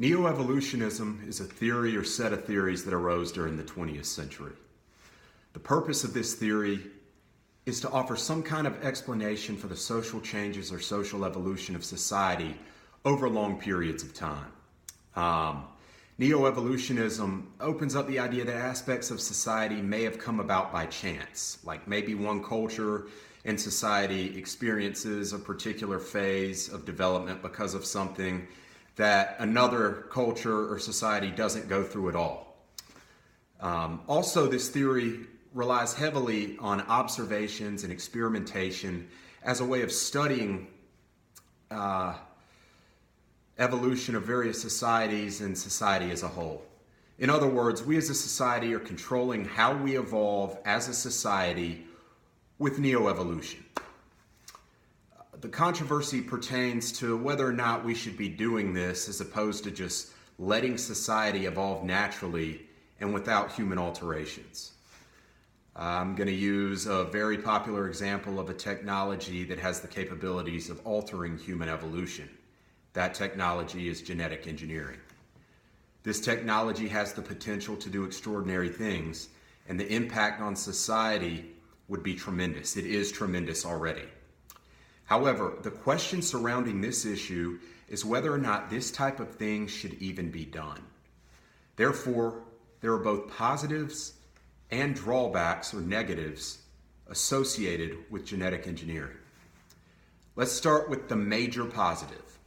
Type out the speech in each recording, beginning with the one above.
Neo-evolutionism is a theory or set of theories that arose during the 20th century. The purpose of this theory is to offer some kind of explanation for the social changes or social evolution of society over long periods of time. Neo-evolutionism opens up the idea that aspects of society may have come about by chance, like maybe one culture in society experiences a particular phase of development because of something that another culture or society doesn't go through at all. Also, this theory relies heavily on observations and experimentation as a way of studying evolution of various societies and society as a whole. In other words, we as a society are controlling how we evolve as a society with neo-evolution. The controversy pertains to whether or not we should be doing this as opposed to just letting society evolve naturally and without human alterations. I'm going to use a very popular example of a technology that has the capabilities of altering human evolution. That technology is genetic engineering. This technology has the potential to do extraordinary things, and the impact on society would be tremendous. It is tremendous already. However, the question surrounding this issue is whether or not this type of thing should even be done. Therefore, there are both positives and drawbacks or negatives associated with genetic engineering. Let's start with the major positive.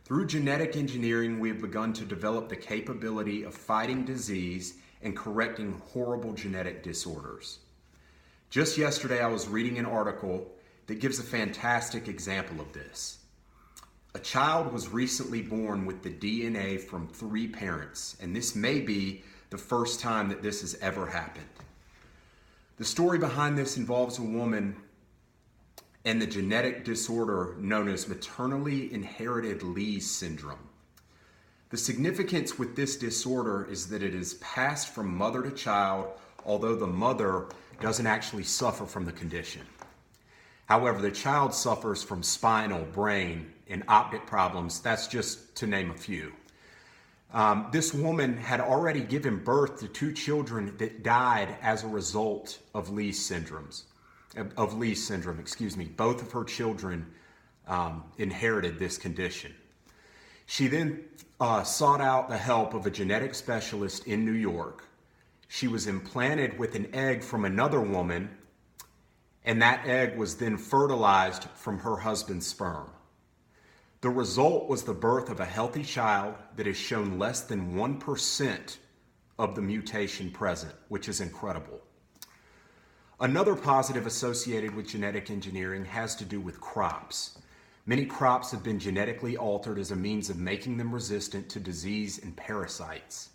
Through genetic engineering, we have begun to develop the capability of fighting disease and correcting horrible genetic disorders. Just yesterday, I was reading an article that gives a fantastic example of this. A child was recently born with the DNA from 3 parents, and this may be the first time that this has ever happened. The story behind this involves a woman and the genetic disorder known as maternally inherited Leigh syndrome. The significance with this disorder is that it is passed from mother to child, although the mother doesn't actually suffer from the condition. However, the child suffers from spinal, brain, and optic problems. That's just to name a few. This woman had already given birth to 2 children that died as a result of Leigh syndrome. Both of her children inherited this condition. She then sought out the help of a genetic specialist in New York. She was implanted with an egg from another woman, and that egg was then fertilized from her husband's sperm. The result was the birth of a healthy child that has shown less than 1% of the mutation present, which is incredible. Another positive associated with genetic engineering has to do with crops. Many crops have been genetically altered as a means of making them resistant to disease and parasites.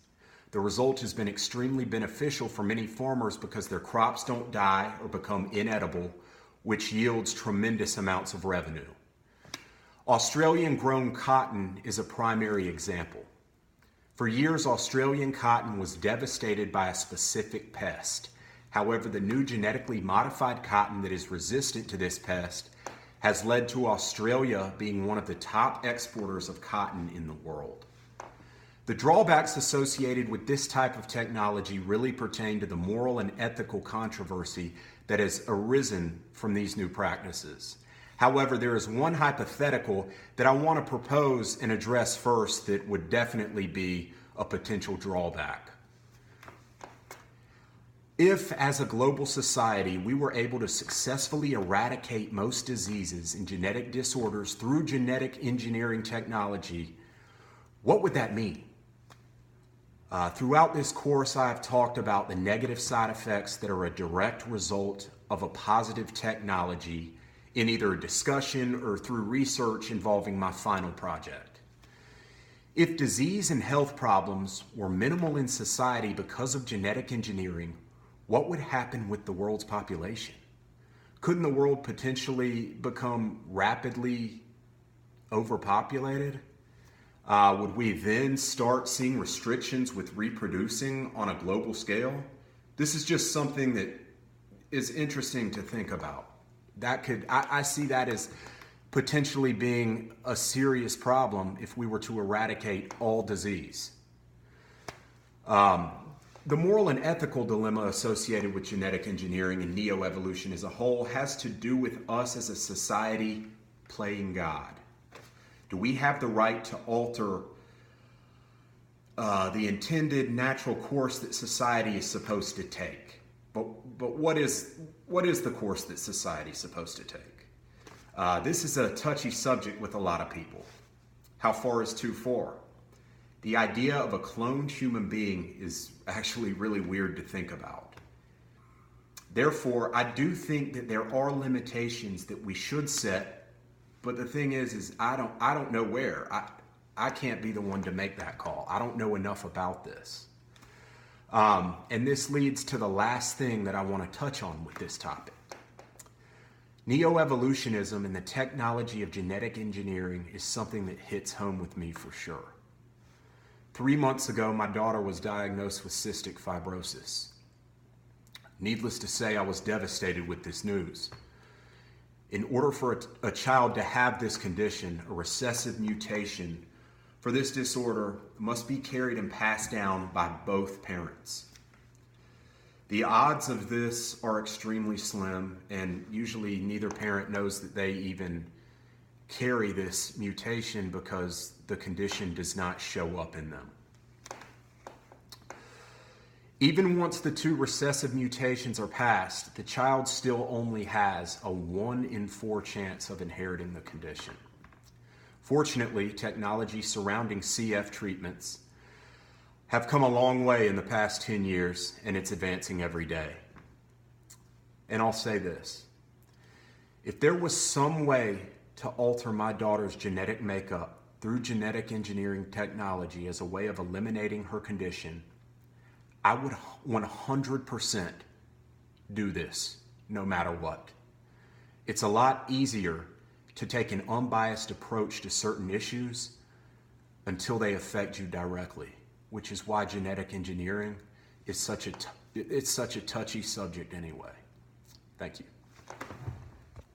The result has been extremely beneficial for many farmers because their crops don't die or become inedible, which yields tremendous amounts of revenue. Australian-grown cotton is a primary example. For years, Australian cotton was devastated by a specific pest. However, the new genetically modified cotton that is resistant to this pest has led to Australia being one of the top exporters of cotton in the world. The drawbacks associated with this type of technology really pertain to the moral and ethical controversy that has arisen from these new practices. However, there is one hypothetical that I want to propose and address first that would definitely be a potential drawback. If, as a global society, we were able to successfully eradicate most diseases and genetic disorders through genetic engineering technology, what would that mean? Throughout this course, I have talked about the negative side effects that are a direct result of a positive technology in either a discussion or through research involving my final project. If disease and health problems were minimal in society because of genetic engineering, what would happen with the world's population? Couldn't the world potentially become rapidly overpopulated? Would we then start seeing restrictions with reproducing on a global scale? This is just something that is interesting to think about. I see that as potentially being a serious problem if we were to eradicate all disease. The moral and ethical dilemma associated with genetic engineering and neoevolution as a whole has to do with us as a society playing God. Do we have the right to alter the intended natural course that society is supposed to take? But what is the course that society is supposed to take? This is a touchy subject with a lot of people. How far is too far? The idea of a cloned human being is actually really weird to think about. Therefore, I do think that there are limitations that we should set, but the thing is I don't know where. I can't be the one to make that call. I don't know enough about this. And this leads to the last thing that I want to touch on with this topic. Neoevolutionism and the technology of genetic engineering is something that hits home with me for sure. 3 months ago, my daughter was diagnosed with cystic fibrosis. Needless to say, I was devastated with this news. In order for a child to have this condition, a recessive mutation for this disorder must be carried and passed down by both parents. The odds of this are extremely slim, and usually neither parent knows that they even carry this mutation because the condition does not show up in them. Even once the 2 recessive mutations are passed, the child still only has a 1 in 4 chance of inheriting the condition. Fortunately, technology surrounding CF treatments have come a long way in the past 10 years, and it's advancing every day. And I'll say this: if there was some way to alter my daughter's genetic makeup through genetic engineering technology as a way of eliminating her condition, I would 100% do this, no matter what. It's a lot easier to take an unbiased approach to certain issues until they affect you directly, which is why genetic engineering is such a touchy subject anyway. Thank you.